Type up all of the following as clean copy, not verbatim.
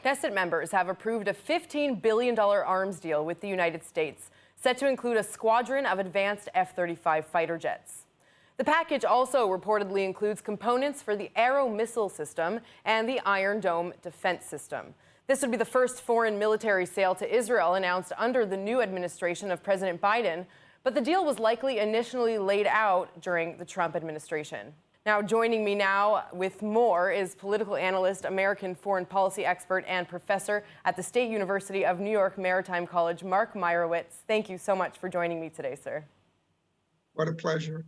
Knesset members have approved a $15 billion arms deal with the United States, set to include a squadron of advanced F-35 fighter jets. The package also reportedly includes components for the Arrow missile system and the Iron Dome defense system. This would be the first foreign military sale to Israel announced under the new administration of President Biden, but the deal was likely initially laid out during the Trump administration. Now, joining me now with more is political analyst, American foreign policy expert, and professor at the State University of New York Maritime College, Mark Meyerowitz. Thank you so much for joining me today, sir. What a pleasure.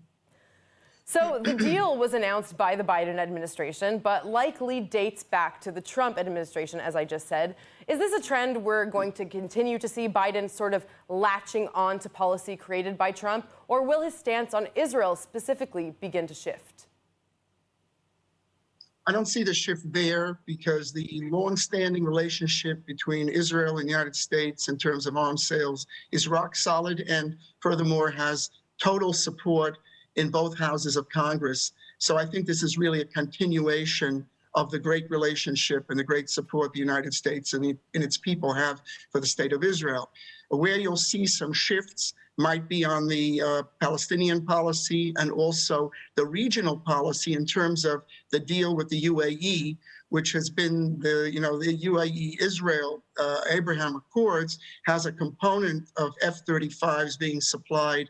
So the deal was announced by the Biden administration, but likely dates back to the Trump administration, as I just said. Is this a trend we're going to continue to see Biden sort of latching on to policy created by Trump, or will his stance on Israel specifically begin to shift? I don't see the shift there because the long-standing relationship between Israel and the United States in terms of arms sales is rock solid and furthermore has total support in both houses of Congress. So I think this is really a continuation of the great relationship and the great support the United States and its people have for the state of Israel. Where you'll see some shifts might be on the Palestinian policy and also the regional policy in terms of the deal with the UAE, which has been the UAE-Israel Abraham Accords has a component of F-35s being supplied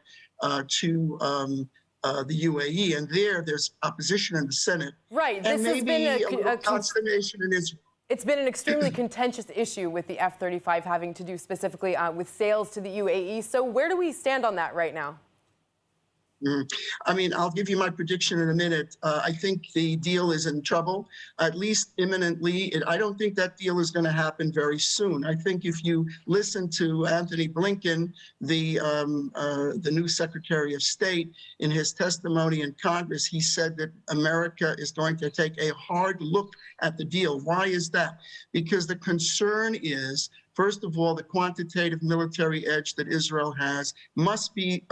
to the UAE, and there's opposition in the Senate. Right. And this has been a consternation in Israel. It's been an extremely contentious issue with the F-35 having to do specifically with sales to the UAE. So where do we stand on that right now? I mean, I'll give you my prediction in a minute. I think the deal is in trouble, at least imminently. I don't think that deal is going to happen very soon. I think if you listen to Anthony Blinken, the new Secretary of State, in his testimony in Congress, he said that America is going to take a hard look at the deal. Why is that? Because the concern is, first of all, the quantitative military edge that Israel has must be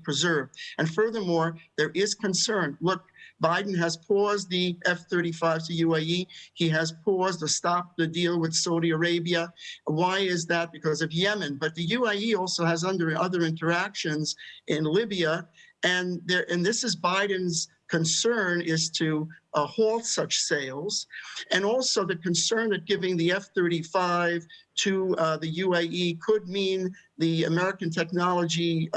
preserved. And furthermore, there is concern. Look, Biden has paused the F-35 to UAE. He has paused or stopped the deal with Saudi Arabia. Why is that? Because of Yemen. But the UAE also has other interactions in Libya. And this is Biden's concern, is to halt such sales, and also the concern that giving the F-35 to the UAE could mean the American technology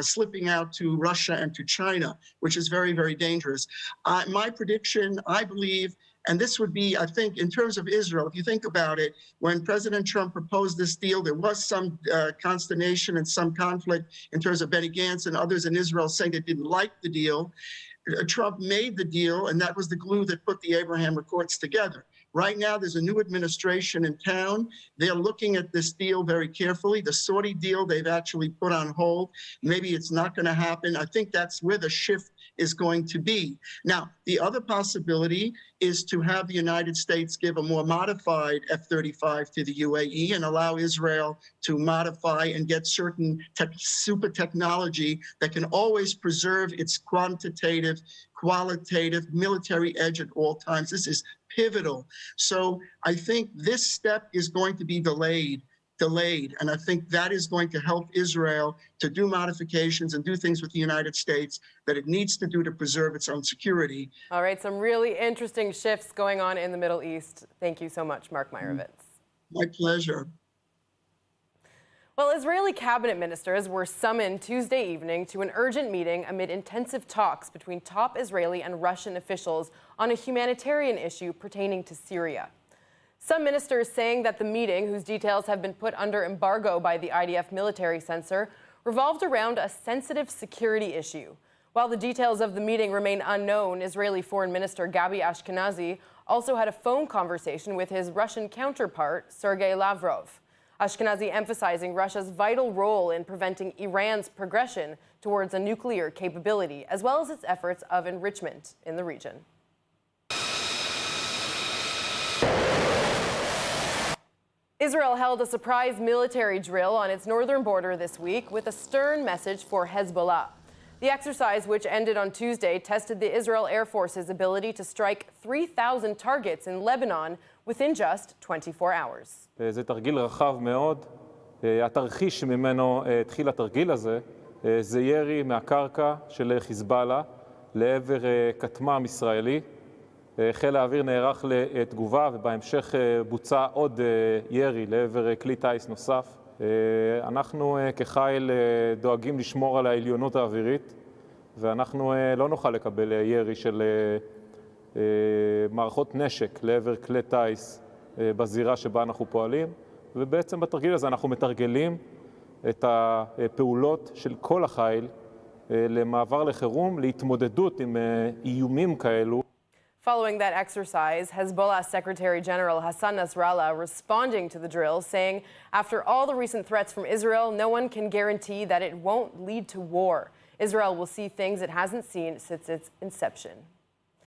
slipping out to Russia and to China, which is very, very dangerous. My prediction, I believe, and this would be, I think, in terms of Israel, if you think about it, when President Trump proposed this deal, there was some consternation and some conflict in terms of Benny Gantz and others in Israel saying they didn't like the deal. Trump made the deal, and that was the glue that put the Abraham Accords together. Right now, there's a new administration in town. They're looking at this deal very carefully. The Saudi deal, they've actually put on hold. Maybe it's not going to happen. I think that's where the shift is going to be. Now, the other possibility is to have the United States give a more modified F-35 to the UAE and allow Israel to modify and get certain super technology that can always preserve its quantitative, qualitative military edge at all times. This is pivotal. So I think this step is going to be delayed. And I think that is going to help Israel to do modifications and do things with the United States that it needs to do to preserve its own security. All right, some really interesting shifts going on in the Middle East. Thank you so much, Mark Meyerowitz. My pleasure. Well, Israeli cabinet ministers were summoned Tuesday evening to an urgent meeting amid intensive talks between top Israeli and Russian officials on a humanitarian issue pertaining to Syria. Some ministers saying that the meeting, whose details have been put under embargo by the IDF military censor, revolved around a sensitive security issue. While the details of the meeting remain unknown, Israeli Foreign Minister Gabi Ashkenazi also had a phone conversation with his Russian counterpart, Sergei Lavrov. Ashkenazi emphasizing Russia's vital role in preventing Iran's progression towards a nuclear capability, as well as its efforts of enrichment in the region. Israel held a surprise military drill on its northern border this week with a stern message for Hezbollah. The exercise, which ended on Tuesday, tested the Israel Air Force's ability to strike 3,000 targets in Lebanon within just 24 hours. זה תרגיל רחב מאוד. התרחיש שממנו התחיל התרגיל הזה, זה ירי מהקרקע של חיזבאללה לעבר כטמ"ם ישראלי. חיל האוויר נערך לתגובה ובהמשך בוצע עוד ירי לעבר כלי טיס נוסף. אנחנו כחיל דואגים לשמור על העליונות האווירית, ואנחנו לא נוכל לקבל ירי של מערכות נשק לעבר כלי טיס בזירה שבה אנחנו פועלים, ובעצם בתרגיל הזה אנחנו מתרגלים את הפעולות של כל החיל למעבר לחירום, להתמודדות עם איומים כאלו. Following that exercise, Hezbollah Secretary General Hassan Nasrallah responding to the drill, saying, after all the recent threats from Israel, no one can guarantee that it won't lead to war. Israel will see things it hasn't seen since its inception.